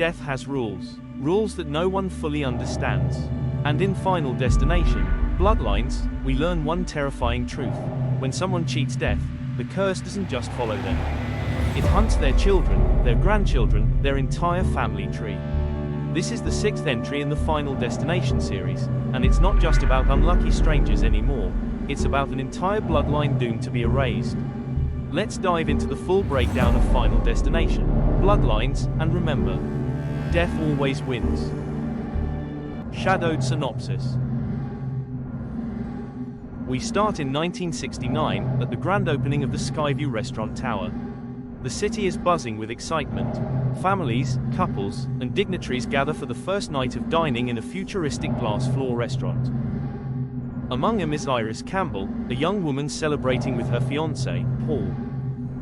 Death has rules. Rules that no one fully understands. And in Final Destination, Bloodlines, we learn one terrifying truth. When someone cheats death, the curse doesn't just follow them. It hunts their children, their grandchildren, their entire family tree. This is the 6th entry in the Final Destination series, and it's not just about unlucky strangers anymore, it's about an entire bloodline doomed to be erased. Let's dive into the full breakdown of Final Destination, Bloodlines, and remember, death always wins. Shadowed synopsis. We start in 1969, at the grand opening of the Skyview Restaurant Tower. The city is buzzing with excitement. Families, couples, and dignitaries gather for the first night of dining in a futuristic glass-floor restaurant. Among them is Iris Campbell, a young woman celebrating with her fiancé, Paul.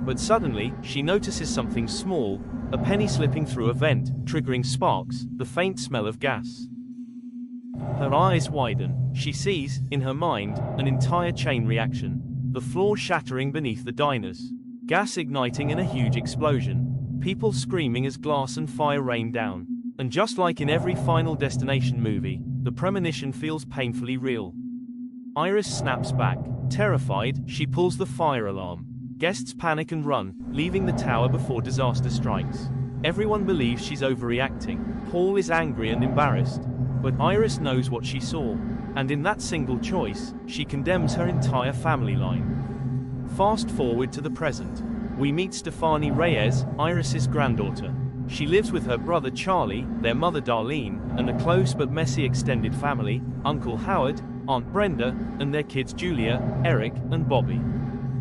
But suddenly, she notices something small, a penny slipping through a vent, triggering sparks, the faint smell of gas. Her eyes widen. She sees, in her mind, an entire chain reaction. The floor shattering beneath the diners. Gas igniting in a huge explosion. People screaming as glass and fire rain down. And just like in every Final Destination movie, the premonition feels painfully real. Iris snaps back. Terrified, she pulls the fire alarm. Guests panic and run, leaving the tower before disaster strikes. Everyone believes she's overreacting. Paul is angry and embarrassed. But Iris knows what she saw, and in that single choice, she condemns her entire family line. Fast forward to the present. We meet Stefani Reyes, Iris's granddaughter. She lives with her brother Charlie, their mother Darlene, and a close but messy extended family, Uncle Howard, Aunt Brenda, and their kids Julia, Eric, and Bobby.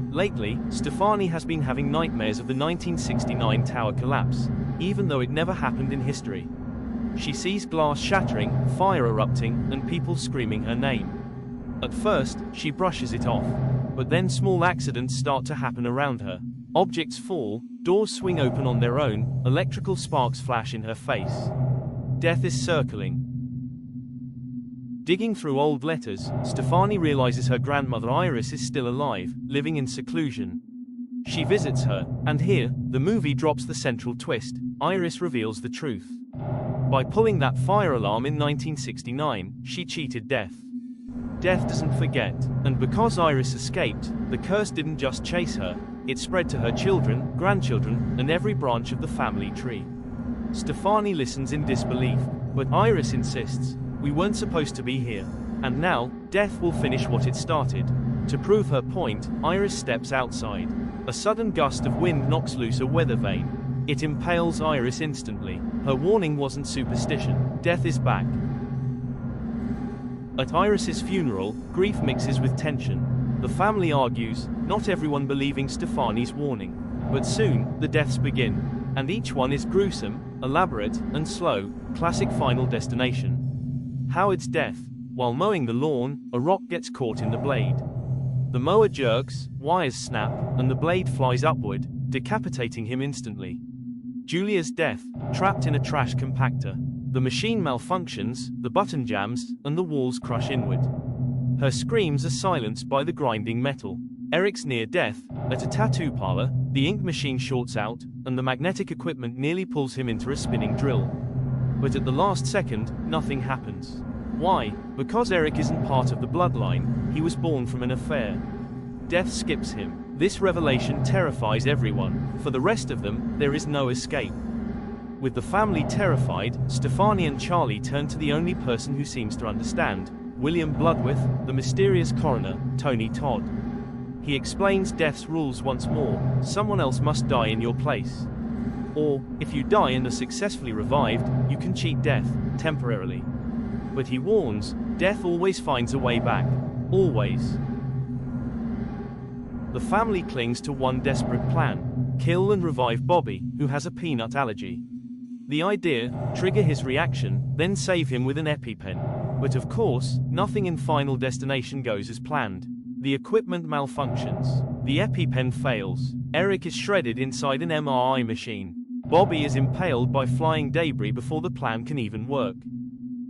Lately, Stefani has been having nightmares of the 1969 tower collapse, even though it never happened in history. She sees glass shattering, fire erupting, and people screaming her name. At first, she brushes it off. But then small accidents start to happen around her. Objects fall, doors swing open on their own, electrical sparks flash in her face. Death is circling. Digging through old letters, Stefani realizes her grandmother Iris is still alive, living in seclusion. She visits her, and here, the movie drops the central twist. Iris reveals the truth. By pulling that fire alarm in 1969, she cheated death. Death doesn't forget, and because Iris escaped, the curse didn't just chase her, it spread to her children, grandchildren, and every branch of the family tree. Stefani listens in disbelief, but Iris insists, we weren't supposed to be here. And now, death will finish what it started. To prove her point, Iris steps outside. A sudden gust of wind knocks loose a weather vane. It impales Iris instantly. Her warning wasn't superstition. Death is back. At Iris's funeral, grief mixes with tension. The family argues, not everyone believing Stefani's warning. But soon, the deaths begin. And each one is gruesome, elaborate, and slow, classic Final Destination. Howard's death. While mowing the lawn, a rock gets caught in the blade. The mower jerks, wires snap, and the blade flies upward, decapitating him instantly. Julia's death, trapped in a trash compactor. The machine malfunctions, the button jams, and the walls crush inward. Her screams are silenced by the grinding metal. Eric's near death, at a tattoo parlor, the ink machine shorts out, and the magnetic equipment nearly pulls him into a spinning drill. But at the last second, nothing happens. Why? Because Eric isn't part of the bloodline, he was born from an affair. Death skips him. This revelation terrifies everyone. For the rest of them, there is no escape. With the family terrified, Stefani and Charlie turn to the only person who seems to understand, William Bloodworth, the mysterious coroner, Tony Todd. He explains death's rules once more. Someone else must die in your place. Or, if you die and are successfully revived, you can cheat death, temporarily. But he warns, death always finds a way back. Always. The family clings to one desperate plan: kill and revive Bobby, who has a peanut allergy. The idea, trigger his reaction, then save him with an EpiPen. But of course, nothing in Final Destination goes as planned. The equipment malfunctions. The EpiPen fails. Eric is shredded inside an MRI machine. Bobby is impaled by flying debris before the plan can even work.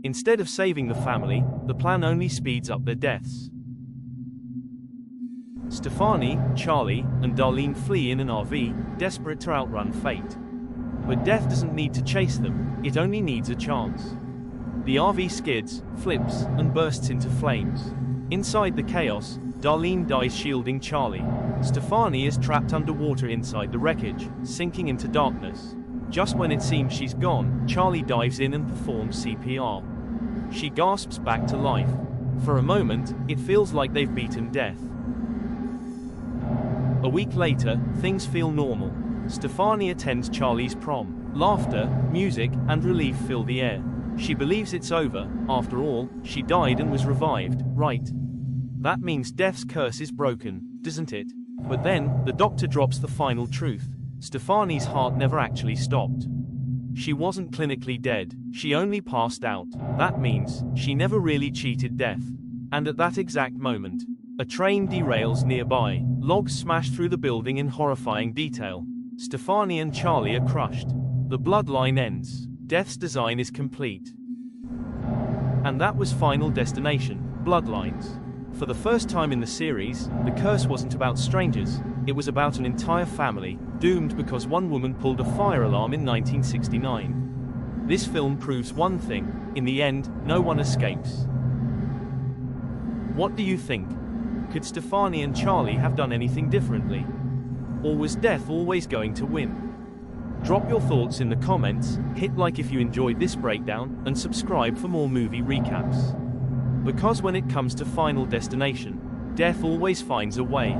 Instead of saving the family, the plan only speeds up their deaths. Stefani, Charlie, and Darlene flee in an RV, desperate to outrun fate. But death doesn't need to chase them, it only needs a chance. The RV skids, flips, and bursts into flames. Inside the chaos, Darlene dies shielding Charlie. Stefani is trapped underwater inside the wreckage, sinking into darkness. Just when it seems she's gone, Charlie dives in and performs CPR. She gasps back to life. For a moment, it feels like they've beaten death. A week later, things feel normal. Stefani attends Charlie's prom. Laughter, music, and relief fill the air. She believes it's over. After all, she died and was revived, right? That means death's curse is broken, doesn't it? But then, the doctor drops the final truth. Stefani's heart never actually stopped. She wasn't clinically dead, she only passed out. That means, she never really cheated death. And at that exact moment, a train derails nearby. Logs smash through the building in horrifying detail. Stefani and Charlie are crushed. The bloodline ends. Death's design is complete. And that was Final Destination, Bloodlines. For the first time in the series, the curse wasn't about strangers, it was about an entire family, doomed because one woman pulled a fire alarm in 1969. This film proves one thing: in the end, no one escapes. What do you think? Could Stefani and Charlie have done anything differently? Or was death always going to win? Drop your thoughts in the comments, hit like if you enjoyed this breakdown, and subscribe for more movie recaps. Because when it comes to Final Destination, death always finds a way.